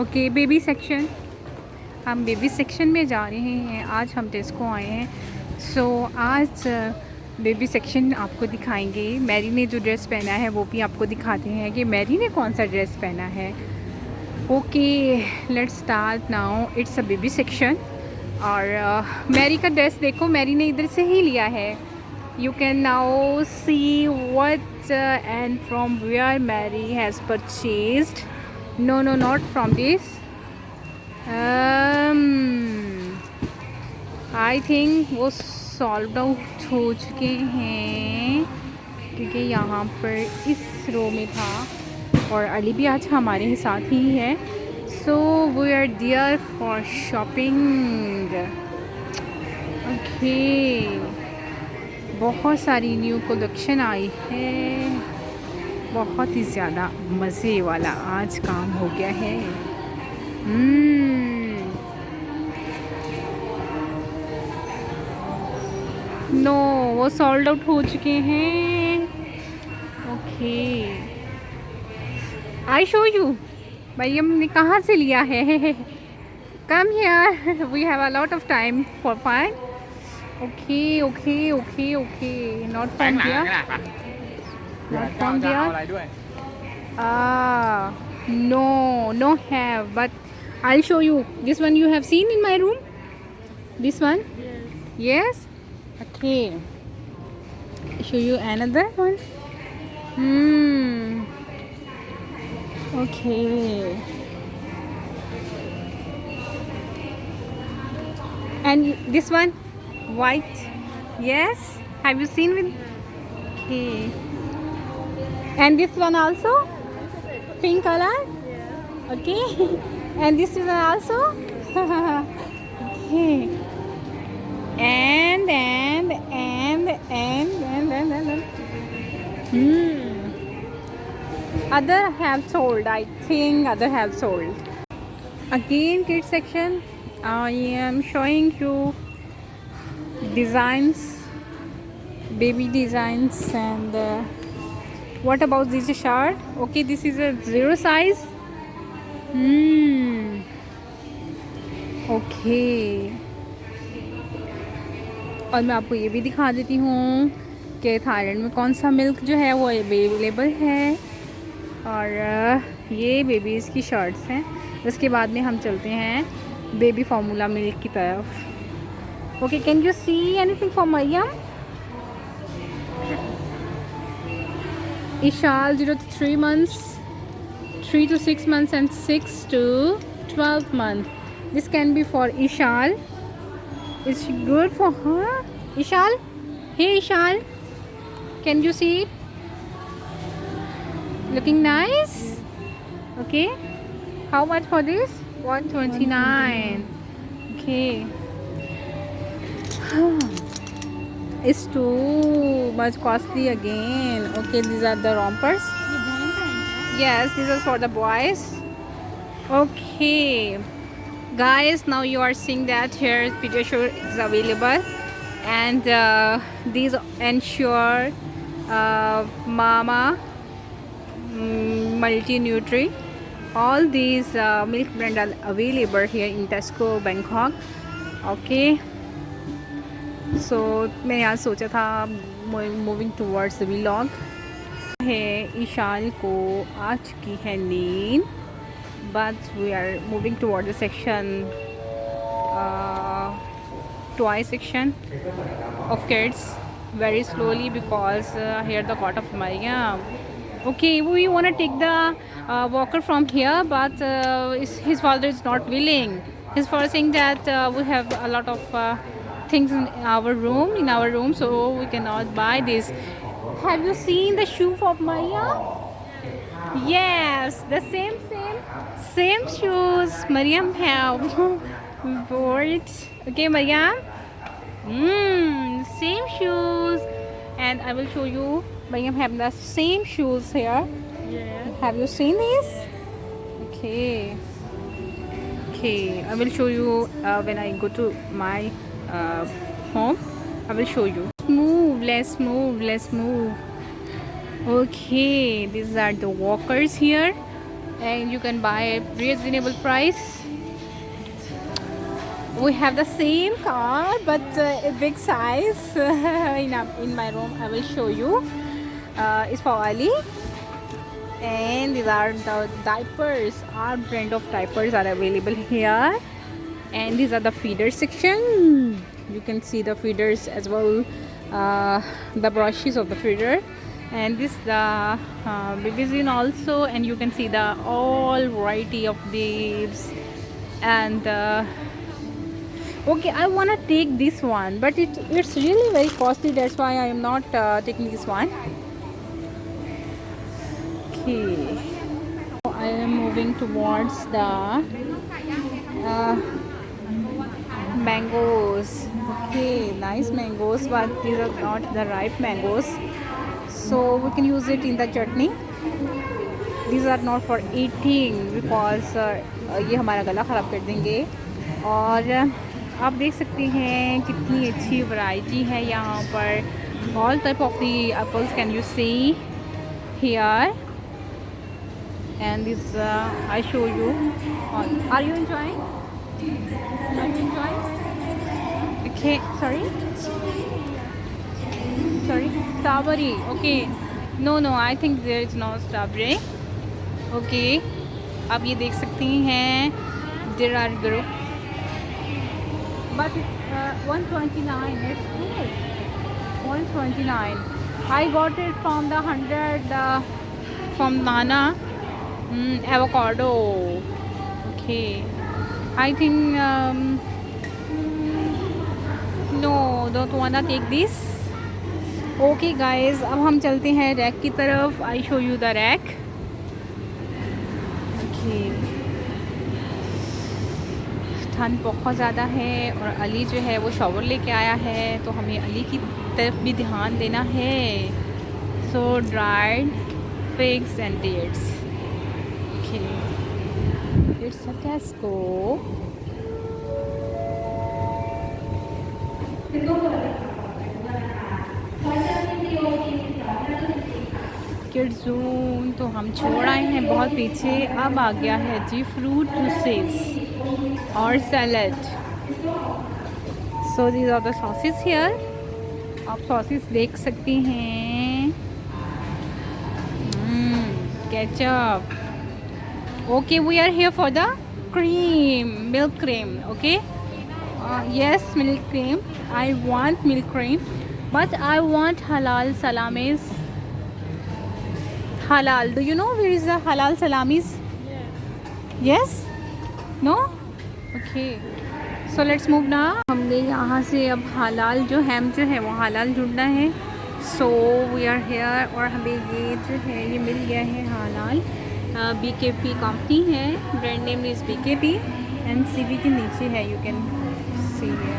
Okay, baby section. हम baby section में जा रहे हैं। आज हम टेस्को आए हैं। सो आज बेबी सेक्शन आपको दिखाएंगे। मैरी ने जो ड्रेस पहना है वो भी आपको दिखाते हैं कि मैरी ने कौन सा ड्रेस पहना है। Okay, let's start now. It's a baby section. और मैरी का ड्रेस देखो, मैरी ने इधर से ही लिया है। You can now see what and from where Mary has purchased. No, not from this. I think वो सॉल्व आउट हो चुके हैं क्योंकि यहाँ पर इस रो में था और अली भी आज हमारे साथ ही है। So we are there for shopping. Okay, बहुत सारी न्यू कलेक्शन आई है। बहुत ही ज़्यादा मज़े वाला आज काम हो गया है। नो, वो सोल्ड आउट हो चुके हैं। Okay, I show you. भाई हमने कहाँ से लिया है? Come here, we have a lot of time for fine. Okay okay okay okay, not from here, not from here. No have, but I'll show you. This one you have seen in my room? This one? Yes? Okay. Show you another one. Okay. And this one? White? Yes? Have you seen with? Okay. And this one also? Pink color? Okay. And this one also? Okay. And other have sold. I think other have sold. Again, kids section. I am showing you designs, baby designs, and what about this shirt? Okay, this is a 0 size. Okay. और मैं आपको ये भी दिखा देती हूँ कि Thailand में कौन सा मिल्क जो है वो अवेलेबल है। और ये बेबीज़ की शर्ट्स हैं। उसके बाद में हम चलते हैं बेबी फार्मूला मिल्क की तरफ। Okay, can you see anything for Maryam? Ishal 0 to 3 months, 3 to 6 months, and 6 to 12 months. This can be for Ishal. Is she good for her? Ishal? Hey Ishal, can you see it? Looking nice. Okay. How much for this? 129. Okay. It's too much costly again. Okay, these are the rompers. Yes, these are for the boys. Okay, guys, now you are seeing that here Pediasure is available, and these ensure Mama Multi Nutri. All these milk brand are available here in Tesco, Bangkok. Okay. सो मैंने आज सोचा था moving towards the vlog है। ईशाल को आ चुकी है नींद, but we are moving toward the section toy section of kids very slowly because here the cot of Mariam. Okay, we want to take the walker from here, but his father is not willing. His father saying that we have a lot of things in our room, so we cannot buy this. Have you seen the shoe of Mariam? Yes, the same shoes Mariam have bought. Okay, Mariam. Same shoes, and I will show you. Mariam have the same shoes here. Yeah. Have you seen these? Okay. I will show you when I go to my home. I will show you. Let's move. Okay, these are the walkers here, and you can buy a reasonable price. We have the same car but a big size. In my room I will show you. It's for Ali, and these are the diapers. Our brand of diapers are available here, and these are the feeder section. You can see the feeders as well, the brushes of the feeder, and this the baby's also, and you can see the all variety of babes. And okay, I wanna take this one, but it's really very costly. That's why I am not taking this one. Okay, I am moving towards the mangoes. Okay, nice mangoes, but these are not the ripe mangoes, so we can use it in the chutney. These are not for eating because ये हमारा गला ख़राब कर देंगे. और आप देख सकते हैं कितनी अच्छी वैरायटी है यहाँ पर. All type of the apples can you see here, and this I show you. Are you enjoying? Are you enjoying? Okay, sorry, strawberry. Okay, no, I think there is no strawberry. Okay, आप ये देख सकती हैं there are group, but it's 129. It's good. 129. I got it from the 100 from Nana. Avocado. Okay, I think no, don't wanna take this. Okay guys, अब हम चलते हैं rack की तरफ. I show you the rack. Okay, ठंड बहुत ज़्यादा है और अली जो है वो शॉवर लेके आया है, तो हमें अली की तरफ भी ध्यान देना है. So dried figs and dates. Okay, it's a Tesco. Kids zone तो हम छोड़ आए हैं बहुत पीछे. अब आ गया है जी फ्रूट जूसेस और salad. So these are the sauces here. आप सॉसेस देख सकते हैं. Ketchup. Okay, we are here for the milk cream. Okay, yes, milk cream. I want milk cream, but I want halal salamis. Halal. Do you know where is the halal salamis? Yes? No? Okay. So let's move now. हमने यहाँ से अब halal जो हैम जो है वो halal ढूंढना है. So we are here और हमें ये जो है ये मिल गया है halal. BKP कंपनी है. Brand name is BKP, and CV के नीचे है. यू कैन सी है.